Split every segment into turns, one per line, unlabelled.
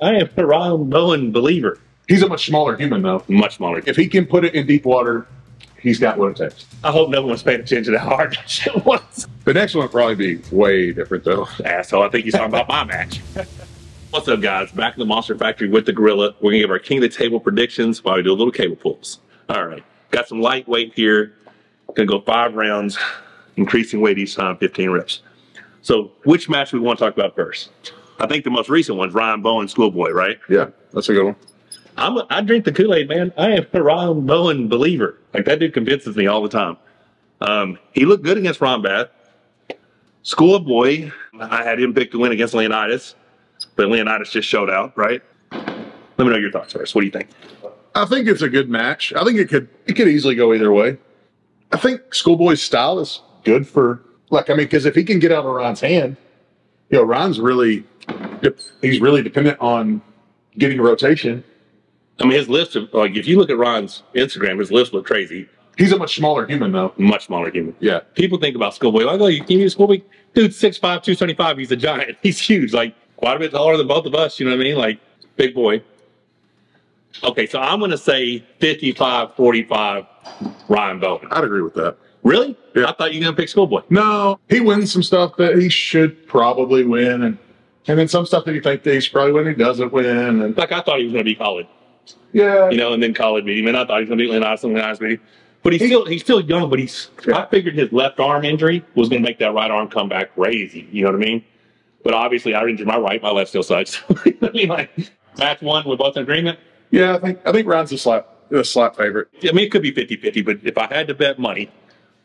I am a Ron Bowen believer.
He's a much smaller human, though.
Much smaller.
If he can put it in deep water, he's got what it takes.
I hope no one's paying attention to how hard that shit was.
The next one will probably be way different, though.
Asshole, I think he's talking about my match. What's up, guys? Back in the Monster Factory with the Gorilla. We're going to give our King of the Table predictions while we do a little cable pulls. All right. Got some lightweight here. Going to go 5 rounds, increasing weight each time, 15 reps. So which match we want to talk about first? I think the most recent one's Ryan Bowen, Schoolboy, right?
Yeah, that's a good one.
I drink the Kool-Aid, man. I am a Ryan Bowen believer. Like, that dude convinces me all the time. He looked good against Ron Bath. Schoolboy, I had him picked to win against Leonidas, but Leonidas just showed out, right? Let me know your thoughts first. What do you think?
I think it's a good match. I think it could easily go either way. I think Schoolboy's style is good for, because if he can get out of Ron's hand, Ron's he's really dependent on getting a rotation.
I mean, his lifts, if you look at Ron's Instagram, his lifts look crazy.
He's a much smaller human, though.
Much smaller human.
Yeah.
People think about Schoolboy, like, oh, you can use Schoolboy? Dude, 6'5", 275, he's a giant. He's huge, like, quite a bit taller than both of us, you know what I mean? Like, big boy. Okay, so I'm going to say 55-45 Ryan Bowen.
I'd agree with that.
Really?
Yeah.
I thought you were going to pick Schoolboy.
No, he wins some stuff that he should probably win, and then some stuff that you think that he should probably win, he doesn't win. And
like, I thought he was going to be Khalid.
Yeah.
And then Khalid beat him, and I thought he was going to beat Leonidas, and Leonidas beat him. But he's still young, but I figured his left arm injury was going to make that right arm come back crazy. You know what I mean? But obviously, I injured my right. My left still sucks. I mean, like, match one, we're both in agreement?
Yeah, I think Ron's a slight favorite.
I mean, it could be 50-50, but if I had to bet money,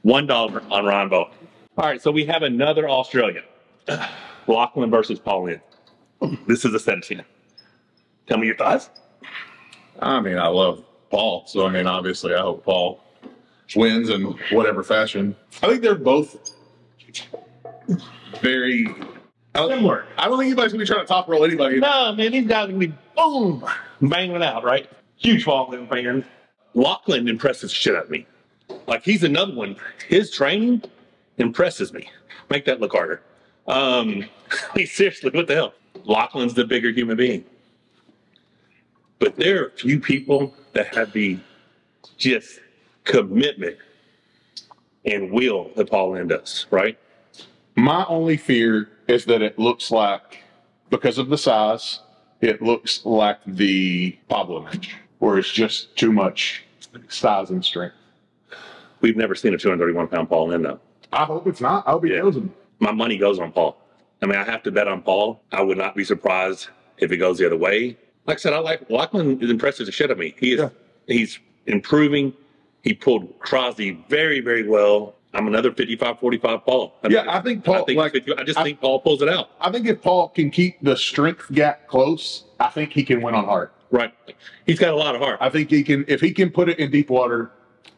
$1 on Ryan Bowen. All right, so we have another Australian. Lachlan versus Paul Lynn. This is a set of 10. Tell me your thoughts.
I mean, I love Paul, so I mean, obviously, I hope Paul wins in whatever fashion. I think they're both very
similar.
I don't think anybody's gonna be trying to top roll anybody.
No, man, these guys are gonna be boom, banging it out, right? Huge Paul Lynn fan. Lachlan impresses shit out of me. Like, he's another one. His training impresses me. Make that look harder. Seriously, what the hell? Lachlan's the bigger human being. But there are a few people that have the just commitment and will that Paul Lynn does, right?
My only fear is that it looks like, because of the size, it looks like the Pablo match, where it's just too much size and strength.
We've never seen a 231-pound Paul Lynn, though.
I hope it's not. I hope he kills him.
My money goes on Paul. I mean, I have to bet on Paul. I would not be surprised if it goes the other way. Like I said, Lachlan impresses the shit out of me. He's improving. He pulled Crosby very, very well. I'm another 55-45 Paul.
I think Paul.
I just think Paul pulls it out.
I think if Paul can keep the strength gap close, I think he can win on heart.
Right. He's got a lot of heart.
I think he can. If he can put it in deep water,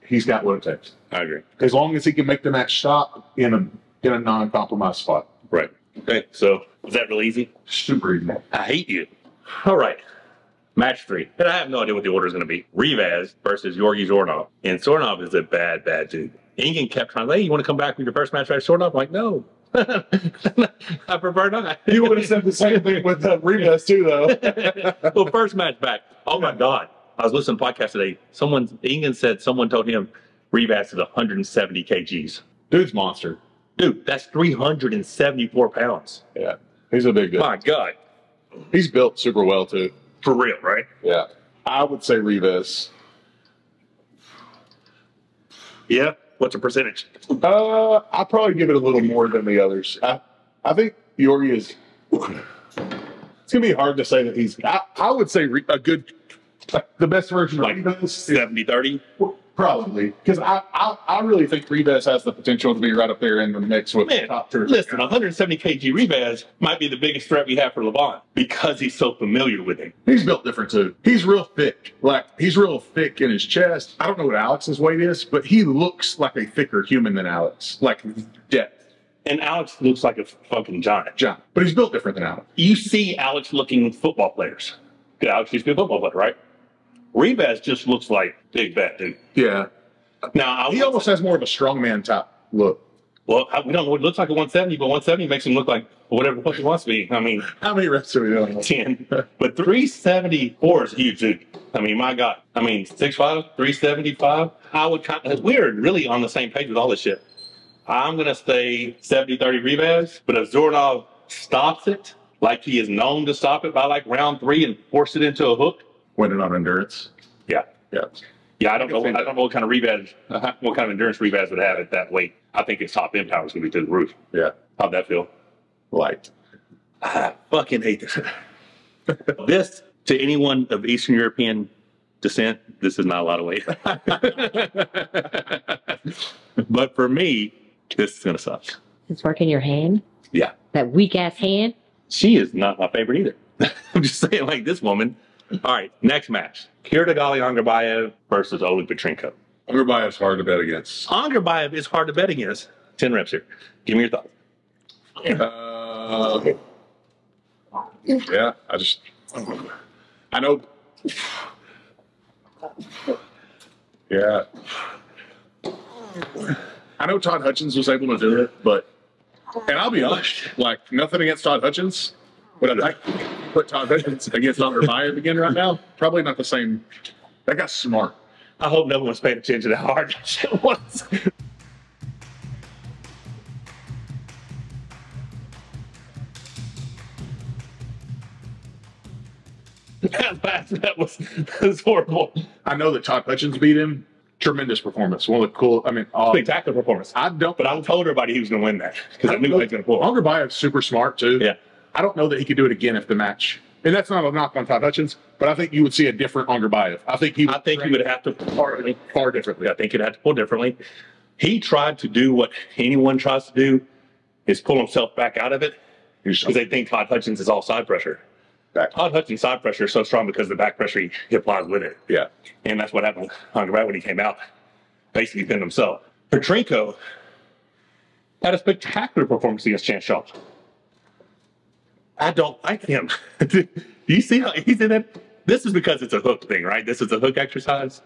he's got what it takes.
I agree.
As long as he can make the match stop in a non-compromised spot.
Right. Okay. So was that real easy?
Super easy.
I hate you. All right. Match 3. And I have no idea what the order is going to be. Rivas versus Georgi Zornov. And Zornov is a bad, bad dude. Ingen kept trying to say, hey, you want to come back with your first match against Zornov? I'm like, no. I prefer not.
You would have said the same thing with Rivas too, though.
Well, first match back. Oh, my God. I was listening to a podcast today. Ingen said someone told him Rivas is 170 kgs.
Dude's monster.
Dude, that's 374 pounds.
Yeah. He's a big dude.
My God.
He's built super well, too.
For real, right?
Yeah. I would say Rivas.
Yeah? What's the percentage?
I'll probably give it a little more than the others. I think Georgi is... It's going to be hard to say that he's... I would say a good... the best version of Rivas...
70-30?
Probably. Because I really think Rivas has the potential to be right up there in the mix with the top 2.
Listen, 170 kg Rivas might be the biggest threat we have for Levant because he's so familiar with him.
He's built different too. He's real thick. He's real thick in his chest. I don't know what Alex's weight is, but he looks like a thicker human than Alex. Like depth.
And Alex looks like a fucking giant.
But he's built different than Alex.
You see Alex-looking football players. Alex used to be a football player, right? Rivas just looks like big fat dude.
Yeah.
Now
he almost has more of a strongman type look.
Well, we don't know what it looks like at 170, but 170 makes him look like whatever the fuck he wants to be. I mean,
How many reps are we doing?
10. But 374 is huge, dude. I mean, my God. I mean, 6'5", 375. I would we're really on the same page with all this shit. I'm going to say 70-30 revas, but if Zoranov stops it, like he is known to stop it by like round 3 and force it into a hook.
Winning on endurance.
Yeah.
Yeah.
Yeah, I don't know what kind of revas, what kind of endurance revas would have at that weight. I think his top end power is going to be through the roof.
Yeah.
How'd that feel?
Light.
I fucking hate this. This, to anyone of Eastern European descent, this is not a lot of weight. But for me, this is going to suck.
It's working your hand?
Yeah.
That weak ass hand?
She is not my favorite either. I'm just saying, like, this woman. All right, next match. Kirdagali Angarbayev versus Oleg Petrenko.
Angarbayev's hard to bet against.
Angarbayev is hard to bet against. 10 reps here. Give me your thoughts.
Yeah, I know. Yeah. I know Todd Hutchins was able to do it, but, and I'll be honest, like, nothing against Todd Hutchins, but I put Todd Hutchins against Angarbayev again right now. Probably not the same. That guy's smart.
I hope no one's paying attention to how hard that shit was. that was horrible.
I know that Todd Hutchins beat him. Tremendous performance. One of the cool,
Spectacular performance. But I told everybody he was going to win that because I knew he was going to pull.
Angarbayev's super smart too.
Yeah.
I don't know that he could do it again if the match, and that's not a knock on Todd Hutchins, but I think you would see a different Angarbayev. I think he
would have to
far differently.
I think he'd have to pull differently. He tried to do what anyone tries to do, is pull himself back out of it because they think Todd Hutchins is all side pressure. Todd Hutchins' side pressure is so strong because of the back pressure he applies with it.
Yeah.
And that's what happened with Angarbayev when he came out. Basically pinned himself. Petrenko had a spectacular performance against Chance Shaw. I don't like him. Do you see how he's in that? This is because it's a hook thing, right? This is a hook exercise.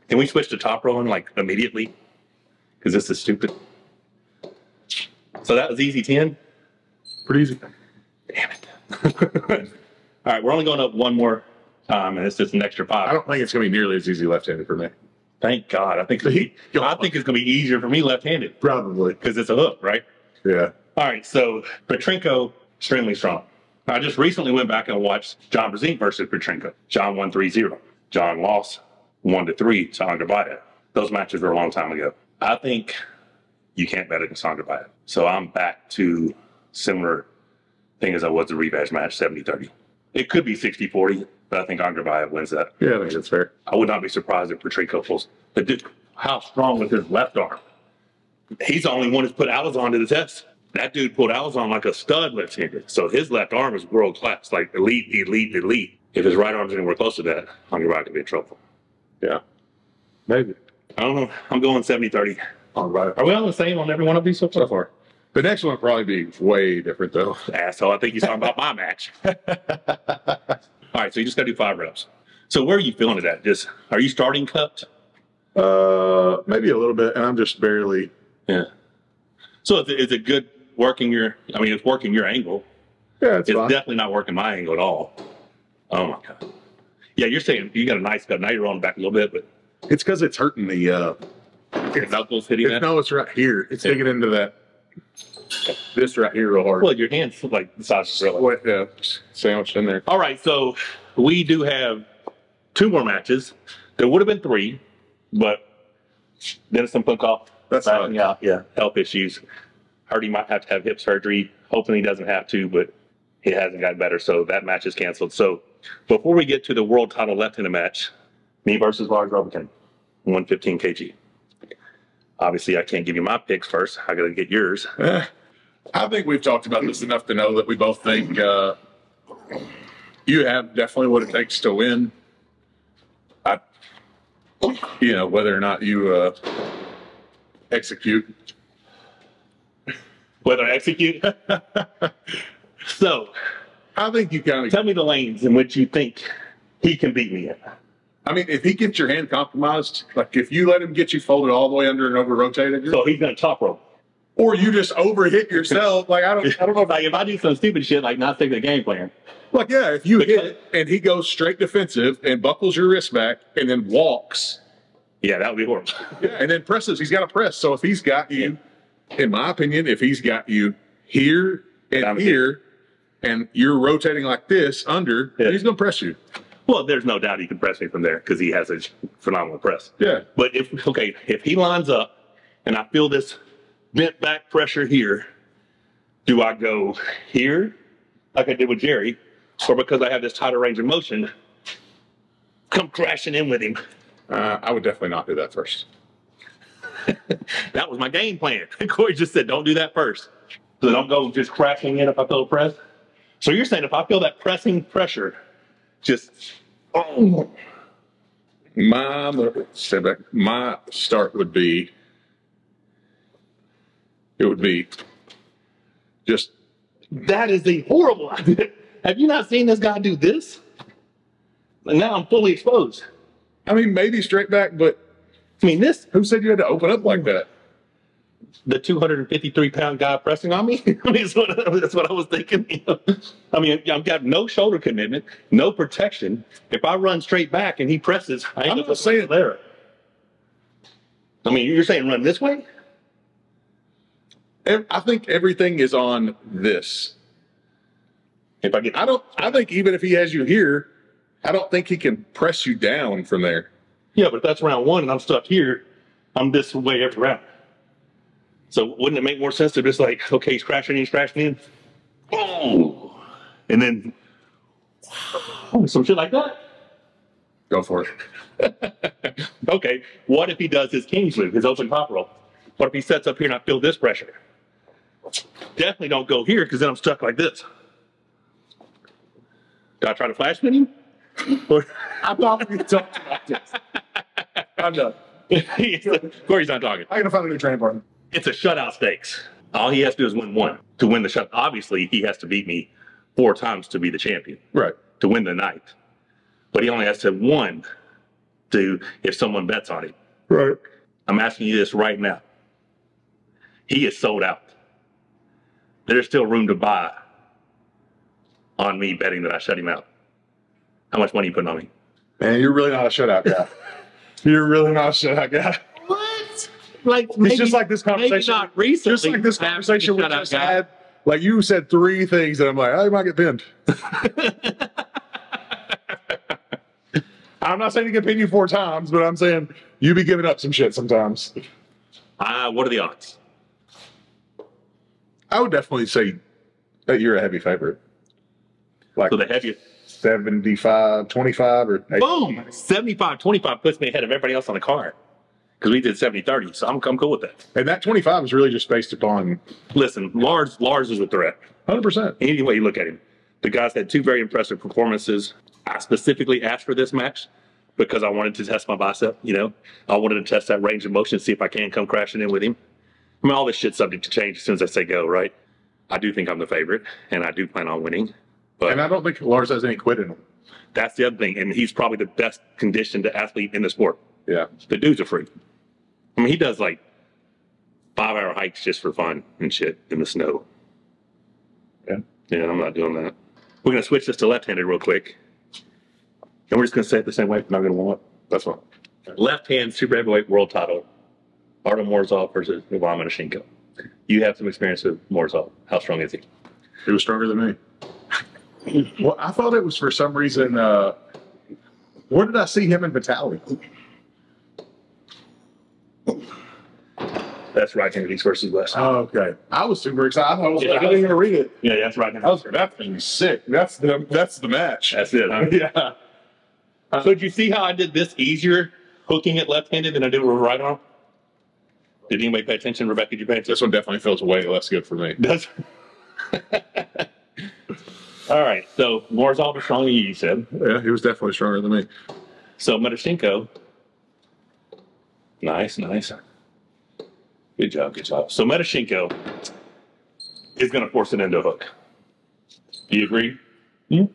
Can we switch to top rolling like immediately? Because this is stupid. So that was easy 10.
Pretty easy.
Damn it. All right, we're only going up one more time, and it's just an extra 5.
I don't think it's going to be nearly as easy left-handed for me.
Thank God. I think it's going to be easier for me left-handed.
Probably.
Because it's a hook, right?
Yeah.
All right, so Petrenko, extremely strong. I just recently went back and watched John Brzezinski versus Petrenko. John won 3-0. John lost 1-3 to Angarbayev. Those matches were a long time ago. I think you can't bet against Angarbayev. So I'm back to similar thing as I was the rematch match, 70-30. It could be 60-40, but I think Angarbayev wins that.
Yeah, I think that's fair.
I would not be surprised if Petrenko pulls. But dude, how strong with his left arm? He's the only one who's put Alizon to the test. That dude pulled Alizon like a stud left-handed. So his left arm is world-class, like elite. If his right arm's anywhere close to that, Angarbayev could be in trouble.
Yeah. Maybe.
I don't know. I'm going 70-30.
Angarbayev.
Are we all the same on every one of these so far?
The next one will probably be way different, though.
Asshole, I think he's talking about my match. All right, so you just got to do 5 reps. So where are you feeling it at? Are you starting cupped?
Maybe a little bit, and I'm just barely.
Yeah. So is it good working it's working your angle.
Yeah, it's fine.
Definitely not working my angle at all. Oh, my God. Yeah, you're saying you got a nice cut. Now you're rolling back a little bit, but.
It's because it's hurting the.
Knuckles hitting that?
No, it's right here. It's digging into that. This right here real hard.
Well, your hand's like the size of a grill.
Yeah, sandwiched in there.
All right, so we do have 2 more matches. There would have been 3, but Dennis Punkoff backing out. Yeah, health issues. Heard he might have to have hip surgery. Hoping he doesn't have to, but he hasn't gotten better, so that match is canceled. So before we get to the world title left-handed match, me versus Lars Robikin, 115 kg. Obviously, I can't give you my picks first. I got to get yours.
I think we've talked about this enough to know that we both think you have definitely what it takes to win. Whether or not you execute.
Whether I execute? So,
I think you kind of
tell me the lanes in which you think he can beat me in.
I mean, if he gets your hand compromised, like if you let him get you folded all the way under and over rotated,
So he's going to top rope.
or you just overhit yourself, like I don't know.
Like if I do some stupid shit, like not sticking to the game plan.
Like, yeah, if you hit it and he goes straight defensive and buckles your wrist back and then walks.
Yeah, that would be horrible.
Yeah, and then presses. He's got to press. So if he's got you, in my opinion, if he's got you here and here and you're rotating like this under, he's going to press you.
Well, there's no doubt he can press me from there because he has a phenomenal press.
Yeah.
But if he lines up and I feel this bent back pressure here, do I go here like I did with Jerry, or because I have this tighter range of motion, come crashing in with him?
I would definitely not do that first.
That was my game plan. Corey just said, don't do that first. So don't go just crashing in if I feel a press. So you're saying if I feel that pressing pressure, just,
My start would be, just.
that is a horrible idea. Have you not seen this guy do this? And now I'm fully exposed.
I mean, maybe straight back, but
I mean,
who said you had to open up like that?
The 253-pound guy pressing on me? I mean, that's what I was thinking. You know? I mean, I've got no shoulder commitment, no protection. If I run straight back and he presses, I'm not saying there. I mean, you're saying run this way?
I think everything is on this. I think even if he has you here, I don't think he can press you down from there.
Yeah, but if that's round one and I'm stuck here, I'm this way every round. So wouldn't it make more sense to just like, okay, he's crashing in, oh, and then some shit like that?
Go for it.
Okay, what if he does his King's move, his open top roll? What if he sets up here and I feel this pressure? Definitely don't go here because then I'm stuck like this. Do I try to flash spin him? Or
I thought we talked about this. I'm done.
Corey's not talking.
I gotta find a new training partner.
It's a shutout stakes. All he has to do is win one to win the shut. Obviously, he has to beat me 4 times to be the champion.
Right.
To win the night. But he only has to have one if someone bets on him.
Right.
I'm asking you this right now. He is sold out. There's still room to buy on me betting that I shut him out. How much money are you putting on me?
Man, you're really not a shutout guy. You're really not a shutout guy.
What? Like maybe,
it's just like this conversation.
Maybe not recently.
Just like this conversation we just had. Like you said 3 things that I'm like, oh, you might get pinned. I'm not saying you can pin you 4 times, but I'm saying you be giving up some shit sometimes.
What are the odds?
I would definitely say that you're a heavy favorite. Like
so the heaviest.
75, 25, or 80.
Boom! 75, 25 puts me ahead of everybody else on the card. Because we did 70, 30, so I'm cool with that.
And that 25 is really just based upon.
Listen, Lars is a threat.
100%.
Any way you look at him. The guy's had 2 very impressive performances. I specifically asked for this match because I wanted to test my bicep, you know. I wanted to test that range of motion, see if I can come crashing in with him. I mean, all this shit's subject to change as soon as I say go, right? I do think I'm the favorite, and I do plan on winning. But
and I don't think Lars has any quit in him.
That's the other thing. And he's probably the best conditioned athlete in the sport.
Yeah.
The dude's a freak. I mean, he does like 5-hour hikes just for fun and shit in the snow.
Yeah.
Yeah, I'm not doing that. We're going to switch this to left-handed real quick. And we're just going to say it the same way. We're not going to warm up. That's fine. Left-hand super heavyweight world title. Artem Morzov versus Ivan Manishenko. You have some experience with Morzov. How strong is he?
He was stronger than me. Well, I thought it was for some reason. Where did I see him in Vitaly?
That's right-handed East versus West.
Oh, okay. I was super excited. I didn't even read it.
Yeah, that's right-handed.
That's gonna be sick. That's the match.
That's it, huh?
Yeah.
So did you see how I did this easier, hooking it left-handed than I did with right arm? Did anybody pay attention? Rebecca, did you pay attention?
This one definitely feels way less good for me.
Does. All right, so Morzov is stronger than you said.
Yeah, he was definitely stronger than me.
So Manishenko, nice. Good job. So Manishenko is going to force it into a hook. Do you agree?
Yeah.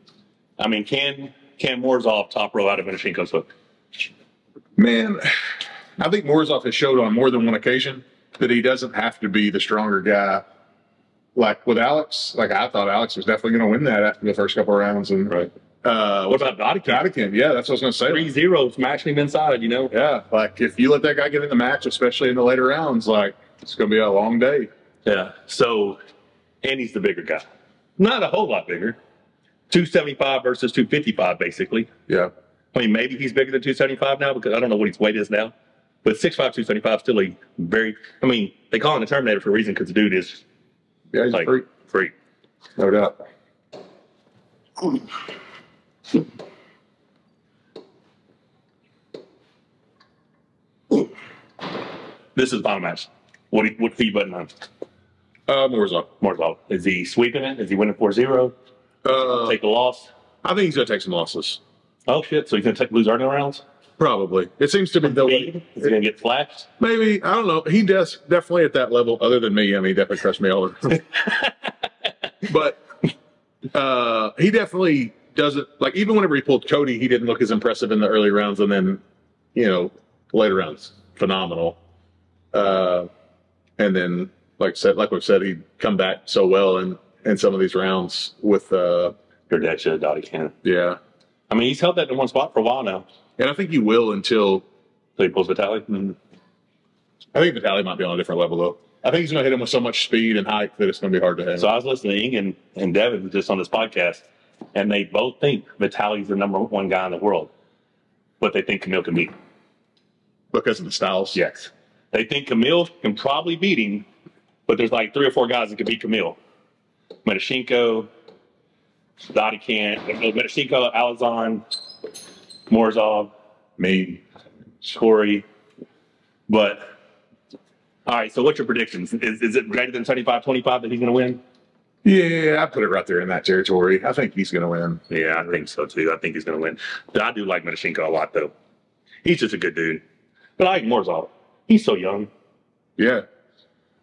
I mean, can Morzov top row out of Manishenko's hook?
Man, I think Morozov has showed on more than one occasion that he doesn't have to be the stronger guy. Like with Alex, like I thought Alex was definitely going to win that after the first couple of rounds. And
Right. What about Dodikin?
Yeah, that's what I was going to say.
3-0, smashing him inside, you know?
Yeah, like if you let that guy get in the match, especially in the later rounds, like it's going to be a long day.
Yeah. So, and he's the bigger guy. Not a whole lot bigger. 275 versus 255, basically.
Yeah.
I mean, maybe he's bigger than 275 now because I don't know what his weight is now. But 6'5", 275 still a very, I mean, they call him the Terminator for a reason because the dude is
Yeah, he's
like
a freak. No doubt.
This is final match. What feed button on?
Morozov.
Mortal. Is he sweeping it? Is he winning 4-0? Take the loss?
I think he's going to take some losses.
Oh, shit. So he's going to lose Arno rounds?
Probably. It seems to be the
Speed? Is he going to get flashed?
Maybe. I don't know. He does definitely at that level, other than me. I mean, he definitely trusts me all the time. But he definitely doesn't, like, even whenever he pulled Cody, he didn't look as impressive in the early rounds. And then, you know, later rounds, phenomenal. And then, like we've said, he'd come back so well in some of these rounds with,
Gerdetcha, Dodikin.
yeah.
I mean, he's held that in one spot for a while now.
And I think he will until.
So he pulls Vitaly.
I think Vitaly might be on a different level, though. I think he's going to hit him with so much speed and height that it's going to be hard to handle.
So I was listening to Ing and Devin just on this podcast, and they both think Vitaly's the #1 guy in the world, but they think Camille can beat him.
Because of the styles?
Yes. They think Camille can probably beat him, but there's like 3 or 4 guys that can beat Camille. Medashenko, Dodikin, Medashenko, Alazan, Morozov,
Me.
Corey. But, all right, so what's your predictions? Is it greater than 75-25 that he's going to win?
Yeah, I put it right there in that territory. I think he's going to win.
Yeah, I think so, too. I think he's going to win. But I do like Medashenko a lot, though. He's just a good dude. But I like Morozov. He's so young.
Yeah.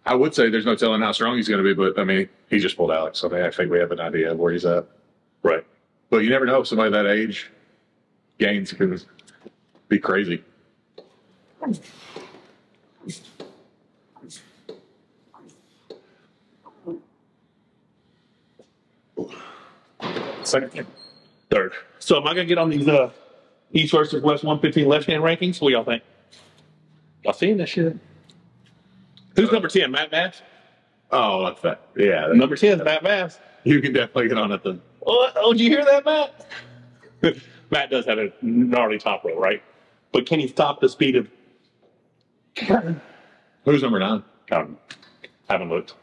I would say there's no telling how strong he's going to be, but, I mean, he just pulled Alex, so I think we have an idea of where he's at.
Right.
But you never know. Somebody that age, gains can be crazy.
Second. Third. So am I going to get on these East versus West 115 left-hand rankings? What y'all think? Y'all seeing that shit? Who's number 10? Matt Mass?
Oh, that's that. Yeah.
Number 10 is Matt Mass.
You can definitely get on it then.
Oh, did you hear that, Matt? Matt does have a gnarly top row, right? But can he stop the speed of...
Who's number 9?
Haven't looked.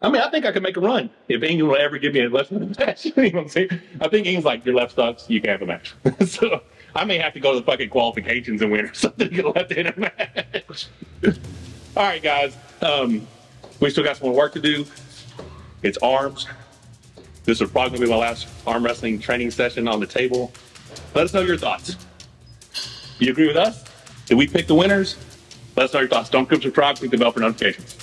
I mean, I think I could make a run if England will ever give me a left-handed match. You know what I'm saying? I think England's like, your left sucks, you can have a match. So I may have to go to the fucking qualifications and win or something to get a left-handed match. All right, guys. We still got some more work to do. It's arms. This is probably going to be my last arm wrestling training session on the table. Let us know your thoughts. You agree with us? Did we pick the winners? Let us know your thoughts. Don't forget to subscribe, click the bell for notifications.